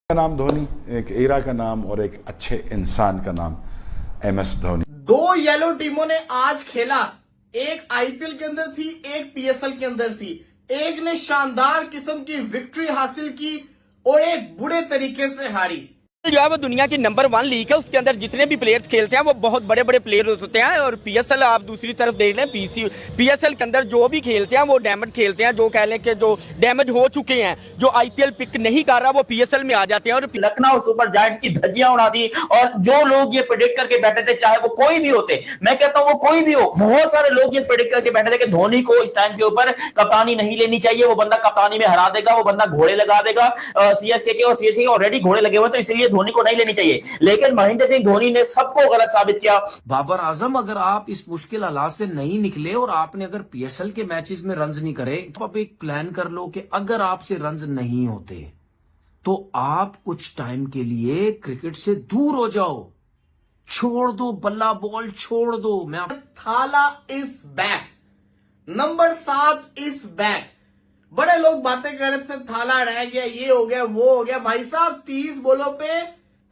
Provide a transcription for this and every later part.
का नाम धोनी, एक एरा का नाम और एक अच्छे इंसान का नाम MS धोनी। दो येलो टीमों ने आज खेला, एक आईपीएल के अंदर थी, एक पीएसएल के अंदर थी। एक ने शानदार किस्म की विक्ट्री हासिल की और एक बुरे तरीके से हारी। जो है वो दुनिया की नंबर 1 लीग है, उसके अंदर जितने भी प्लेयर्स खेलते हैं वो बहुत बड़े बड़े प्लेयर होते हैं। और पीएसएल आप दूसरी तरफ देख लें, पीएसएल के अंदर जो भी खेलते हैं वो डैमेज खेलते हैं, जो कह लें कि जो डैमेज हो चुके हैं, जो आईपीएल पिक नहीं कर रहा वो पीएसएल में आ जाते हैं। और लखनऊ सुपर जायंट्स की धज्जियां उड़ा दी। और जो लोग ये प्रेडिक्ट करके बैठे थे, चाहे वो कोई भी होते, मैं कहता हूं वो कोई भी हो, बहुत सारे लोग ये प्रेडिक्ट करके बैठे थे कि धोनी को इस टाइम के ऊपर कप्तानी नहीं लेनी चाहिए, वो बंदा कप्तानी में हरा देगा, वो बंदा घोड़े लगा देगा सीएसके के, और सीएसके के ऑलरेडी घोड़े लगे हुए, तो इसलिए धोनी को नहीं लेनी चाहिए। लेकिन महेंद्र सिंह धोनी ने सबको गलत साबित किया। बाबर आजम, अगर आप इस मुश्किल हालात से नहीं निकले और आपने अगर पीएसएल के मैचेस में रन्स नहीं करे, तो आप एक प्लान कर लो कि अगर आपसे रन्स नहीं होते तो आप कुछ टाइम के लिए क्रिकेट से दूर हो जाओ, छोड़ दो बल्ला बॉल, छोड़ दो। थाला is back, number 7 is back. बड़े लोग बातें कर रहे थे थाला रह गया, ये हो गया, वो हो गया। भाई साहब 30 बॉलों पे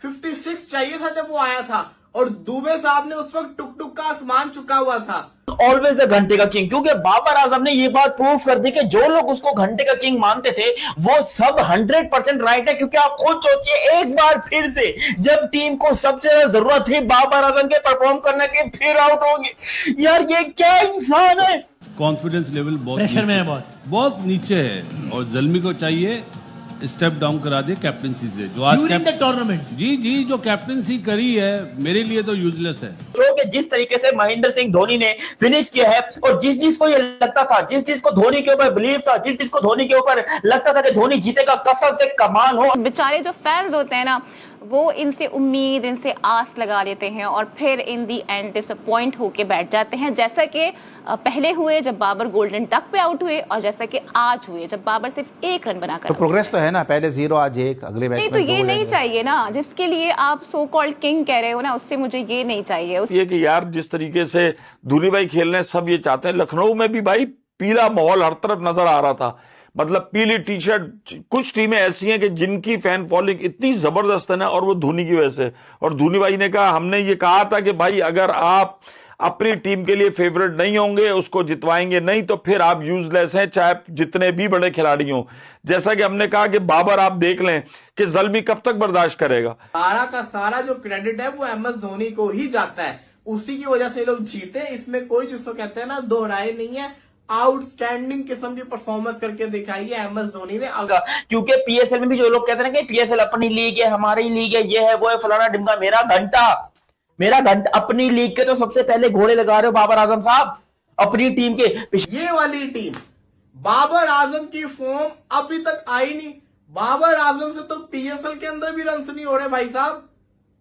56 चाहिए था जब वो आया था, और दुबे साहब ने उस वक्त टुक टुक का आसमान चुका हुआ था। ऑलवेज अ घंटे का किंग, क्योंकि बाबर आजम ने ये बात प्रूव कर दी कि जो लोग उसको घंटे का किंग मानते थे वो सब 100% राइट है। क्योंकि आप खुद सोचिए, एक बार फिर से जब टीम को सबसे ज्यादा जरूरत थी बाबर आजम के परफॉर्म करने की, फिर आउट होगी। यार ये क्या इंसान है। कॉन्फिडेंस लेवल बहुत प्रेशर में है, बहुत नीचे है, और जल्मी को चाहिए स्टेप डाउन करा दे कैप्टनसी से। जो आज टूर्नामेंट जी जो कैप्टनसी करी है मेरे लिए तो यूजलेस है। जो कि जिस तरीके से महेंद्र सिंह धोनी ने फिनिश किया है, और जिस को ये लगता था, जिस को धोनी के ऊपर बिलीव था, जिस को धोनी के ऊपर लगता था कि धोनी जीतेगा, कसम से कमाल हो। बेचारे जो फैंस होते हैं ना, वो इनसे उम्मीद, इनसे आस लगा लेते हैं और फिर इन दी एंड डिसअपॉइंट होके बैठ जाते हैं, जैसा कि पहले हुए जब बाबर गोल्डन डक पे आउट हुए, और जैसा कि आज हुए जब बाबर सिर्फ 1 रन बनाकर। तो प्रोग्रेस तो है ना, पहले 0 आज 1, अगले मैच नहीं, तो ये नहीं चाहिए ना, जिसके लिए आप सो कॉल्ड किंग कह रहे हो ना, उससे मुझे ये नहीं चाहिए। ये कि यार जिस तरीके से धोनी भाई खेल रहे हैं, सब ये चाहते हैं। लखनऊ में भी भाई पीला माहौल हर तरफ नजर आ रहा था, मतलब पीली टी शर्ट। कुछ टीमें ऐसी हैं कि जिनकी फैन फॉलोइंग इतनी जबरदस्त है ना, और वो धोनी की वजह से। और धोनी भाई ने कहा, हमने ये कहा था कि भाई अगर आप अपनी टीम के लिए फेवरेट नहीं होंगे, उसको जितवाएंगे नहीं, तो फिर आप यूजलेस हैं, चाहे जितने भी बड़े खिलाड़ी हों। जैसा कि हमने कहा कि बाबर आप देख लें कि जल्मी कब तक बर्दाश्त करेगा। सारा का सारा जो क्रेडिट है वो MS धोनी को ही जाता है, उसी की वजह से लोग जीते। इसमें कोई जिसको कहते हैं ना, दो राय नहीं है। आउटस्टैंडिंग किस्म की परफॉर्मेंस करके दिखाई है MS धोनी ने। क्योंकि पीएसएल में भी जो लोग कहते हैं कि पीएसएल अपनी लीग है, हमारी लीग है, ये है वो है, फलाना ढिमका, मेरा घंटा अपनी लीग के तो सबसे पहले घोड़े लगा रहे हो बाबर आजम साहब अपनी टीम के। ये वाली टीम बाबर आजम की फॉर्म अभी तक आई नहीं। बाबर आजम से तो पीएसएल के अंदर भी रन नहीं हो रहे भाई साहब।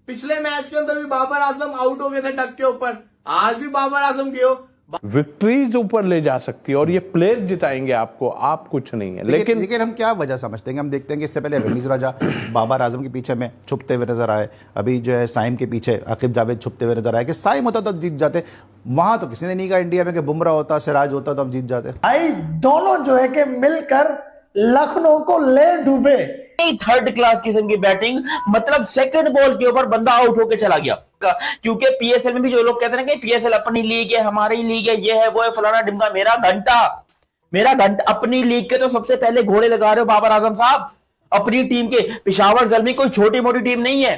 पिछले मैच के अंदर भी बाबर आजम आउट हो गए थे डक के ऊपर, आज भी बाबर आजम के हो। विक्ट्रीज ऊपर ले जा सकती है और ये प्लेयर जिताएंगे आपको, आप कुछ नहीं है। लेकिन हम क्या वजह समझते हैं? हम देखते हैं कि इससे पहले रमीज राजा बाबर आजम के पीछे में छुपते हुए नजर आए, अभी जो है साइम के पीछे आकिब जावेद छुपते हुए नजर आए। कि साइम होता तो जीत जाते, वहां तो किसी ने नहीं कहा इंडिया में कि बुमराह होता, सिराज होता तो हम जीत जाते। भाई दोनों जो है कि मिलकर लखनऊ को ले डूबे। थर्ड क्लास किस्म की बैटिंग, मतलब सेकंड बॉल के ऊपर बंदा आउट होके चला गया। क्योंकि पीएसएल में भी जो लोग कहते हैं कि पीएसएल अपनी लीग है, हमारी लीग है, ये है वो है, फलाना ढिमका, मेरा घंटा अपनी लीग के तो सबसे पहले घोड़े लगा रहे हो बाबर आजम साहब अपनी टीम के। पेशावर जल्मी कोई छोटी मोटी टीम नहीं है,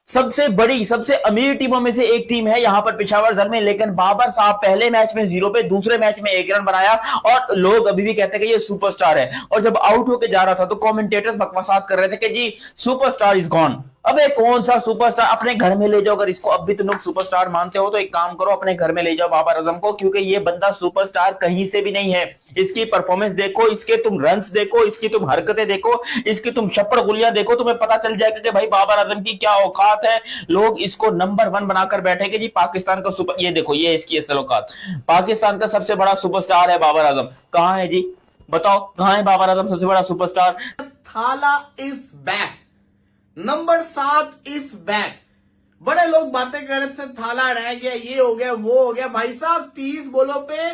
सबसे बड़ी, सबसे अमीर टीमों में से एक टीम है यहाँ पर पेशावर जल्मी। लेकिन बाबर साहब पहले मैच में 0 पे, दूसरे मैच में 1 रन बनाया, और लोग अभी भी कहते हैं कि ये सुपरस्टार है। और जब आउट होके जा रहा था तो कमेंटेटर्स बकवासात कर रहे थे कि जी सुपरस्टार इज गॉन। अबे कौन सा सुपरस्टार, अपने घर में ले जाओ। अगर इसको अब भी तुम लोग सुपरस्टार मानते हो तो एक काम करो, अपने घर में ले जाओ बाबर आजम को, क्योंकि ये बंदा सुपरस्टार कहीं से भी नहीं है। इसकी परफॉर्मेंस देखो, इसके तुम रन्स देखो, इसकी तुम हरकतें देखो, इसकी तुम छप्पड़ गुलियां देखो, तुम्हें पता चल जाएगा कि भाई बाबर आजम की क्या औकात है। लोग इसको नंबर 1 बनाकर बैठे कि जी पाकिस्तान का सुपर, ये देखो ये इसकी असल औकात, पाकिस्तान का सबसे बड़ा सुपरस्टार है बाबर आजम। कहां है जी, बताओ कहां है बाबर आजम सबसे बड़ा सुपरस्टार? थाला is back, number 7 is back. बड़े लोग बातें कर रहे थे थाला रह गया, ये हो गया, वो हो गया। भाई साहब 30 बॉलों पे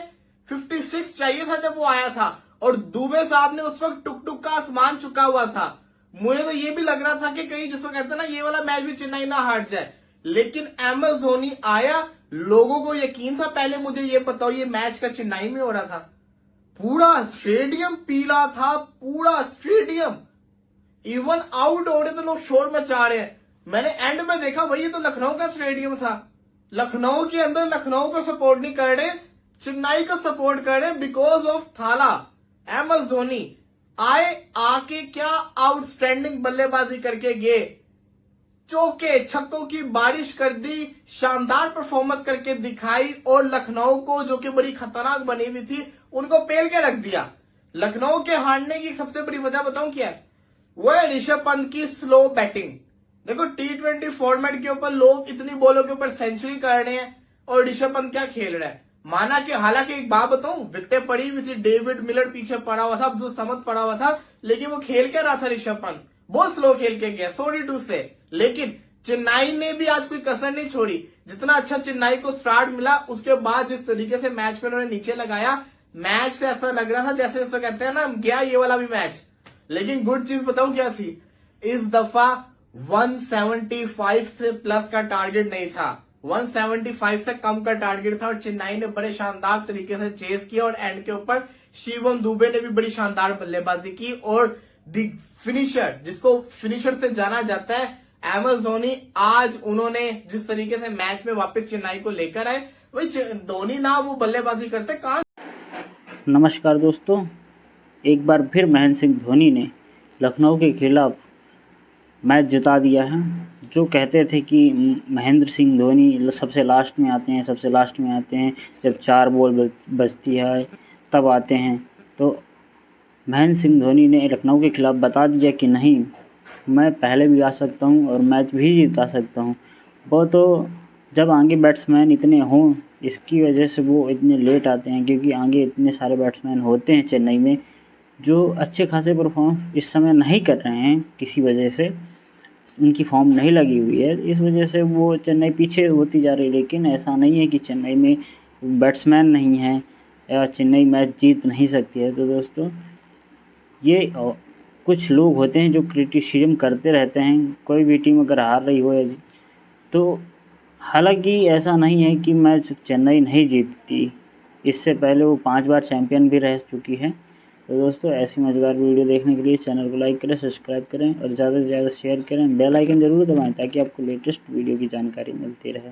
56 चाहिए था जब वो आया था, और दुबे साहब ने उस वक्त टुक टुक का आसमान चुका हुआ था। मुझे तो ये भी लग रहा था कि कहीं जिसको कहते हैं ना ये वाला मैच भी चेन्नई ना हार जाए, लेकिन MS धोनी आया, लोगों को यकीन था। पहले मुझे ये बताओ ये मैच का चेन्नई में हो रहा था, पूरा स्टेडियम पीला था, पूरा स्टेडियम, इवन आउट हो रहे तो लोग शोर मचा रहे हैं। मैंने एंड में देखा भाई ये तो लखनऊ का स्टेडियम था, लखनऊ के अंदर लखनऊ को सपोर्ट नहीं कर रहे, चेन्नई को सपोर्ट कर रहे बिकॉज ऑफ थाला। MS धोनी आए, आके क्या आउटस्टैंडिंग बल्लेबाजी करके गए, चौके छक्कों की बारिश कर दी, शानदार परफॉर्मेंस करके दिखाई, और लखनऊ को जो कि बड़ी खतरनाक बनी हुई थी उनको पेल के रख दिया। लखनऊ के हारने की सबसे बड़ी वजह बताऊं क्या है, वो है ऋषभ पंत की स्लो बैटिंग। देखो T20 फॉर्मेट के ऊपर लोग इतनी बॉलों के ऊपर सेंचुरी कर रहे हैं और ऋषभ पंत क्या खेल रहा है। माना कि हालांकि एक बात बताऊं, विकेटें पड़ी हुई थी, डेविड मिलर पीछे पड़ा हुआ था, अब्दुल समद पड़ा हुआ था, लेकिन वो खेल के रहा था ऋषभ पंत, बहुत स्लो खेल के गया, सॉरी टू से। लेकिन चेन्नई ने भी आज कोई कसर नहीं छोड़ी। जितना अच्छा चेन्नई को स्टार्ट मिला, उसके बाद जिस तरीके से मैच को उन्होंने नीचे लगाया, मैच से ऐसा लग रहा था जैसे उसको कहते हैं ना गया ये वाला भी मैच। लेकिन गुड चीज बताऊं क्या थी, इस दफा 175 से प्लस का टारगेट नहीं था, 175 से कम का टारगेट था, और चेन्नई ने बड़े शानदार तरीके से चेस किया, और एंड के ऊपर शिवम दुबे ने भी बड़ी शानदार बल्लेबाजी की, और द फिनिशर, जिसको फिनिशर से जाना जाता है, MS धोनी, आज उन्होंने जिस तरीके से मैच में वापस चेन्नई को लेकर आए, वही धोनी ना वो बल्लेबाजी करते कहाँ। नमस्कार दोस्तों, एक बार फिर महेंद्र सिंह धोनी ने लखनऊ के खिलाफ मैच जिता दिया है। जो कहते थे कि महेंद्र सिंह धोनी सबसे लास्ट में आते हैं, सबसे लास्ट में आते हैं, जब 4 बॉल बचती है तब आते हैं, तो महेंद्र सिंह धोनी ने लखनऊ के खिलाफ बता दिया कि नहीं, मैं पहले भी आ सकता हूं और मैच भी जिता सकता हूं। वो तो जब आगे बैट्समैन इतने हों, इसकी वजह से वो इतने लेट आते हैं, क्योंकि आगे इतने सारे बैट्समैन होते हैं चेन्नई में जो अच्छे खासे परफॉर्म इस समय नहीं कर रहे हैं, किसी वजह से उनकी फॉर्म नहीं लगी हुई है, इस वजह से वो चेन्नई पीछे होती जा रही है। लेकिन ऐसा नहीं है कि चेन्नई में बैट्समैन नहीं है या चेन्नई मैच जीत नहीं सकती है। तो दोस्तों, ये कुछ लोग होते हैं जो क्रिटिसिज्म करते रहते हैं, कोई भी टीम अगर हार रही हो तो, हालांकि ऐसा नहीं है कि मैच चेन्नई नहीं जीतती, इससे पहले वो 5 बार चैंपियन भी रह चुकी है। तो दोस्तों, ऐसी मज़ेदार वीडियो देखने के लिए चैनल को लाइक करें, सब्सक्राइब करें और ज़्यादा से ज़्यादा शेयर करें, बेल आइकन ज़रूर दबाएं ताकि आपको लेटेस्ट वीडियो की जानकारी मिलती रहे।